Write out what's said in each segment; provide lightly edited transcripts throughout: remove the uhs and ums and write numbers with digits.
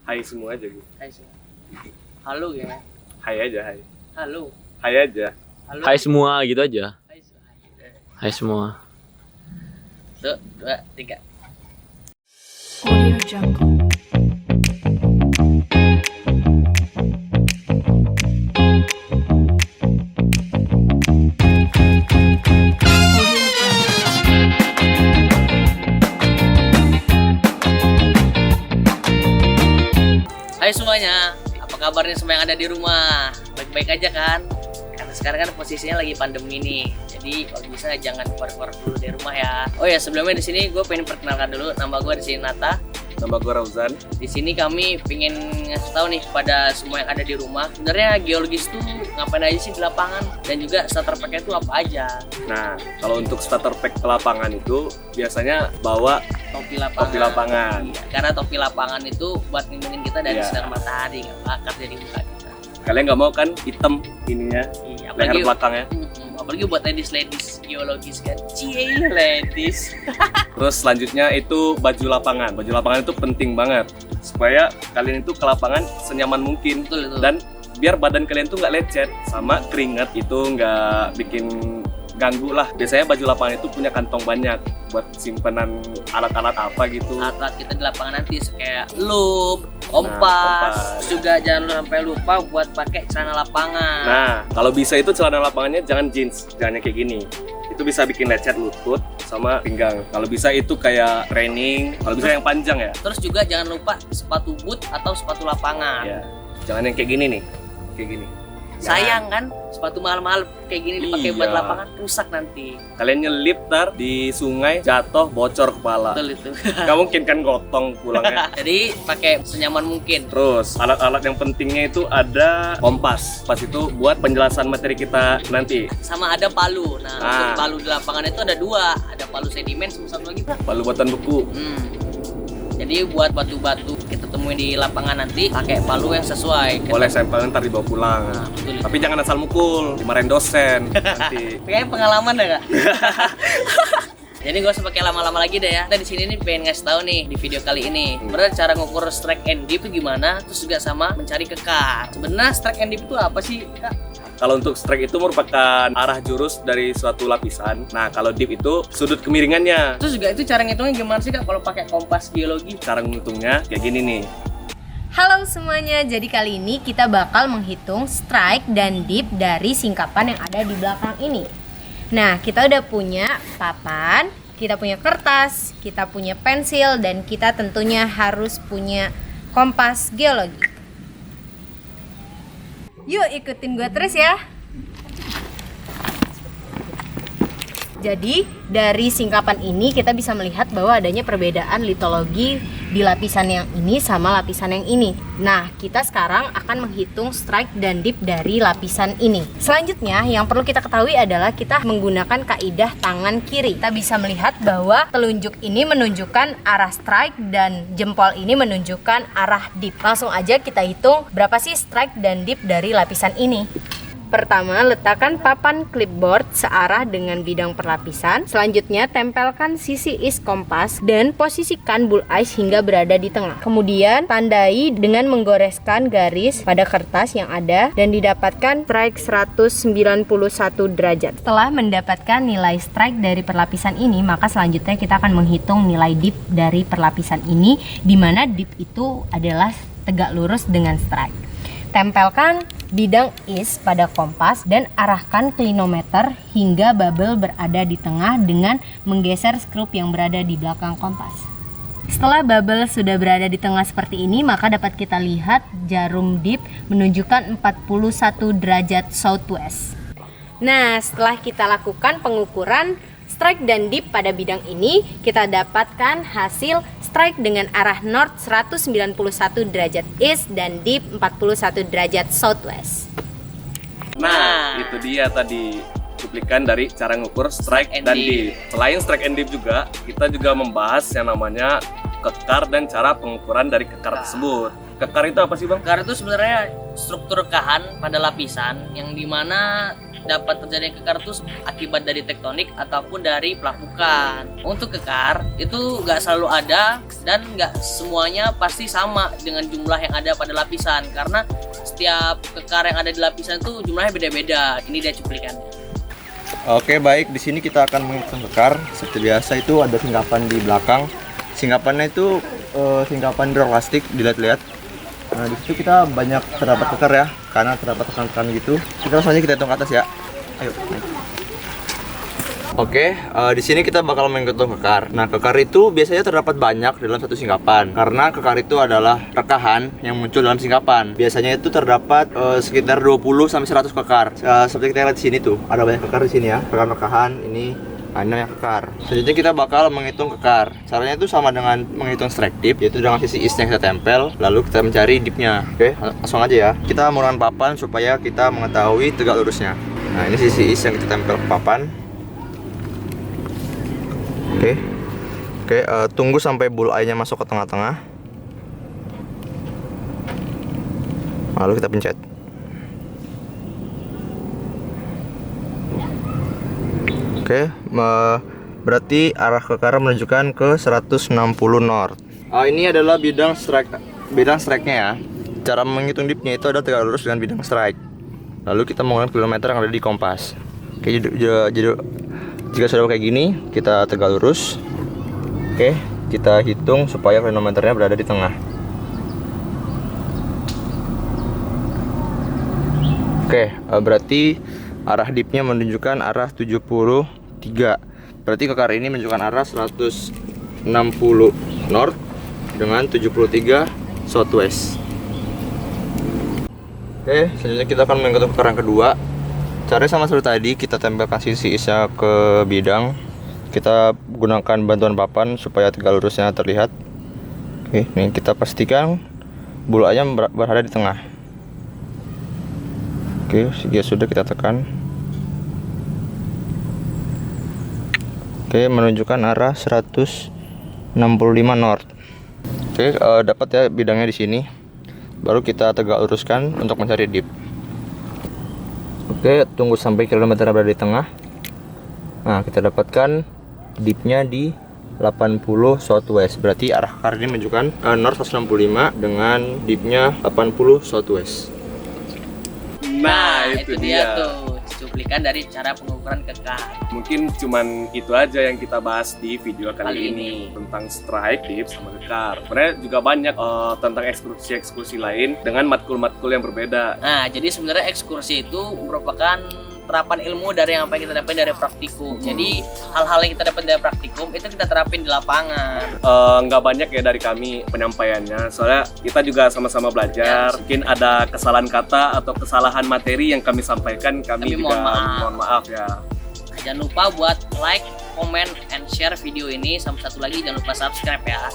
Hai semua aja gitu. Hai semua. Halo ya. Hai aja, hai. Halo. Hai aja. Halo. Hai semua gitu aja. Hai semua. Hai semua. 1, 2, 3. Audio Jungle. Audio Jungle. Hai semuanya. Apa kabarnya semua yang ada di rumah? Baik-baik aja kan? Karena sekarang kan posisinya lagi pandemi nih. Jadi kalau bisa jangan keluar-keluar dulu dari rumah ya. Oh ya, sebelumnya di sini gue pengen perkenalkan dulu, nama gue di sini Nata. Nama gue Rauzan. Di sini kami pengen ngasih tahu nih kepada semua yang ada di rumah, sebenarnya geologis tuh ngapain aja sih di lapangan, dan juga starter pack-nya tuh apa aja. Nah, kalau untuk starter pack ke lapangan itu biasanya bawa Topi lapangan. topi lapangan. Iya, karena topi lapangan itu buat ngelindungin kita dari Iya. sinar matahari, nggak bakar jadi muka kita. Kalian nggak mau kan hitam ininya, Iya, leher belakangnya. apalagi buat ladies geologis kan. Cie, ladies. Terus selanjutnya itu baju lapangan. Baju lapangan itu penting banget supaya kalian itu ke lapangan senyaman mungkin. Betul itu. Dan biar badan kalian tuh nggak lecet sama keringat itu nggak bikin ganggu lah. Biasanya baju lapangan itu punya kantong banyak buat simpenan alat-alat apa gitu. Alat kita di lapangan nanti kayak loop, kompas. kompas. Terus juga jangan sampai lupa buat pakai celana lapangan. Nah, kalau bisa itu celana lapangannya jangan jeans, jangan yang kayak gini. Itu bisa bikin lecet lutut sama pinggang. Kalau bisa itu kayak training, kalau bisa yang panjang ya. Terus juga jangan lupa sepatu boot atau sepatu lapangan. Ya, jangan yang kayak gini nih, kayak gini. Sayang kan, sepatu mahal-mahal kayak gini dipakai buat Iya. lapangan rusak nanti. Kalian nyelip ntar di sungai, jatuh, bocor kepala. Betul itu. Gak mungkin kan gotong pulangnya. Jadi pakai senyaman mungkin. Terus alat-alat yang pentingnya itu ada kompas. Kompas itu buat penjelasan materi kita nanti. Sama ada palu. Nah, Ah. untuk palu di lapangan itu ada dua. Ada palu sedimen sama satu lagi. Palu buatan buku. Jadi buat batu-batu kita temuin di lapangan nanti pakai palu yang sesuai. Boleh sampel ntar dibawa pulang. Nah, betul itu. Tapi jangan asal mukul, dimarahin dosen nanti. Kayaknya pengalaman deh kak. Jadi gak usah pakai lama-lama lagi deh ya. Kita di sini nih pengen ngasih tahu nih di video kali ini. Sebenarnya cara ngukur strike and dip itu gimana? Terus juga sama mencari kekar. Sebenarnya strike and dip itu apa sih kak? Kalau untuk strike itu merupakan arah jurus dari suatu lapisan. Nah, kalau dip itu sudut kemiringannya. Terus juga itu cara ngitungnya gimana sih kak kalau pakai kompas geologi? Cara ngitungnya kayak gini nih. Halo semuanya, jadi kali ini kita bakal menghitung strike dan dip dari singkapan yang ada di belakang ini. Nah, kita udah punya papan, kita punya kertas, kita punya pensil, dan kita tentunya harus punya kompas geologi. Yuk ikutin gue terus ya. Jadi dari singkapan ini kita bisa melihat bahwa adanya perbedaan litologi di lapisan yang ini sama lapisan yang ini. Nah, kita sekarang akan menghitung strike dan dip dari lapisan ini. Selanjutnya yang perlu kita ketahui adalah kita menggunakan kaidah tangan kiri. Kita bisa melihat bahwa telunjuk ini menunjukkan arah strike dan jempol ini menunjukkan arah dip. Langsung aja kita hitung berapa sih strike dan dip dari lapisan ini. Pertama, letakkan papan clipboard searah dengan bidang perlapisan. Selanjutnya, tempelkan sisi is kompas dan posisikan bullseye hingga berada di tengah. Kemudian, tandai dengan menggoreskan garis pada kertas yang ada dan didapatkan strike 191 derajat. Setelah mendapatkan nilai strike dari perlapisan ini, maka selanjutnya kita akan menghitung nilai dip dari perlapisan ini, di mana dip itu adalah tegak lurus dengan strike. Tempelkan bidang is pada kompas dan arahkan klinometer hingga bubble berada di tengah dengan menggeser skrup yang berada di belakang kompas. Setelah bubble sudah berada di tengah seperti ini, maka dapat kita lihat jarum dip menunjukkan 41 derajat southwest. Nah, setelah kita lakukan pengukuran strike dan dip pada bidang ini, kita dapatkan hasil strike dengan arah north 191 derajat east dan dip 41 derajat southwest. Nah, itu dia tadi cuplikan dari cara ngukur strike and dan dip. dip. Selain strike and dip juga, kita juga membahas yang namanya kekar dan cara pengukuran dari kekar tersebut. Kekar itu apa sih, Bang? Kekar itu sebenarnya struktur rekahan pada lapisan yang dimana dapat terjadi kekar itu akibat dari tektonik ataupun dari pelapukan. Untuk kekar itu nggak selalu ada dan nggak semuanya pasti sama dengan jumlah yang ada pada lapisan, karena setiap kekar yang ada di lapisan itu jumlahnya beda-beda. Ini dia cuplikannya. Oke, baik, di sini kita akan menghitung kekar. Seperti biasa itu ada singkapan di belakang. Singkapannya itu singkapan plastik, dilihat-lihat. Nah, di situ kita banyak terdapat kekar ya, karena terdapat tekan-tekan gitu. Kita langsung aja kita hitung ke atas ya. Ayo. Naik. Oke, di sini kita bakal menghitung kekar. Nah, kekar itu biasanya terdapat banyak dalam satu singkapan, karena kekar itu adalah rekahan yang muncul dalam singkapan. Biasanya itu terdapat sekitar 20 sampai 100 kekar. Seperti kita lihat di sini tuh, ada banyak kekar di sini ya. Rekahan ini yang kekar. Selanjutnya kita bakal menghitung kekar. Caranya itu sama dengan menghitung strike dip, yaitu dengan sisi is yang kita tempel, lalu kita mencari dipnya. Oke, langsung aja ya. Kita menggunakan papan supaya kita mengetahui tegak lurusnya. Nah, ini sisi is yang kita tempel ke papan. Oke, tunggu sampai bullseye-nya masuk ke tengah-tengah. Lalu kita pencet. Oke, berarti arah kekar menunjukkan ke 160 north. Ini adalah bidang strike-nya ya. Cara menghitung dipnya itu ada tegak lurus dengan bidang strike. Lalu kita menggunakan kilometer yang ada di kompas. Oke, jadi jika sudah kayak gini, kita tegak lurus. Oke, kita hitung supaya kronometernya berada di tengah. Oke, berarti arah dipnya menunjukkan arah 73. Berarti kekar ini menunjukkan arah 160 north dengan 73 southwest. Oke, selanjutnya kita akan menghitung kekar yang kedua. Caranya sama seperti tadi, kita tempelkan sisi isnya ke bidang. Kita gunakan bantuan papan supaya tegak lurusnya terlihat. Oke, ini kita pastikan bullseye-nya berada di tengah. Oke, jika sudah kita tekan. Oke, menunjukkan arah 165 north. Oke, dapat ya bidangnya di sini. Baru kita tegak luruskan untuk mencari dip. Oke, tunggu sampai kilometer berada di tengah. Nah, kita dapatkan dipnya di 80 southwest. Berarti arah kekar ini menunjukkan north 165 dengan dipnya 80 southwest. Nah, itu dia. Tuh cuplikan dari cara pengukuran kekar. Mungkin cuman itu aja yang kita bahas di video kali ini tentang strike, dip, sama kekar. Sebenarnya juga banyak tentang ekskursi-ekskursi lain dengan matkul-matkul yang berbeda. Nah, jadi sebenarnya ekskursi itu merupakan terapan ilmu dari yang apa yang kita dapat dari praktikum. Jadi hal-hal yang kita dapat dari praktikum itu kita terapin di lapangan. Nggak banyak ya dari kami penyampaiannya, soalnya kita juga sama-sama belajar. Mungkin ada kesalahan kata atau kesalahan materi yang kami sampaikan, kami juga mohon maaf ya. Nah, jangan lupa buat like, comment, and share video ini. Sama satu lagi jangan lupa subscribe ya.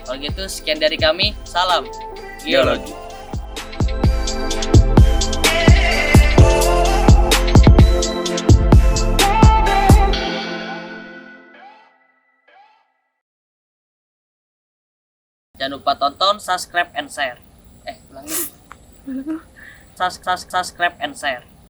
Kalau gitu sekian dari kami, salam geologi. Jangan lupa tonton, subscribe, and share. Ulangi. Subscribe and share.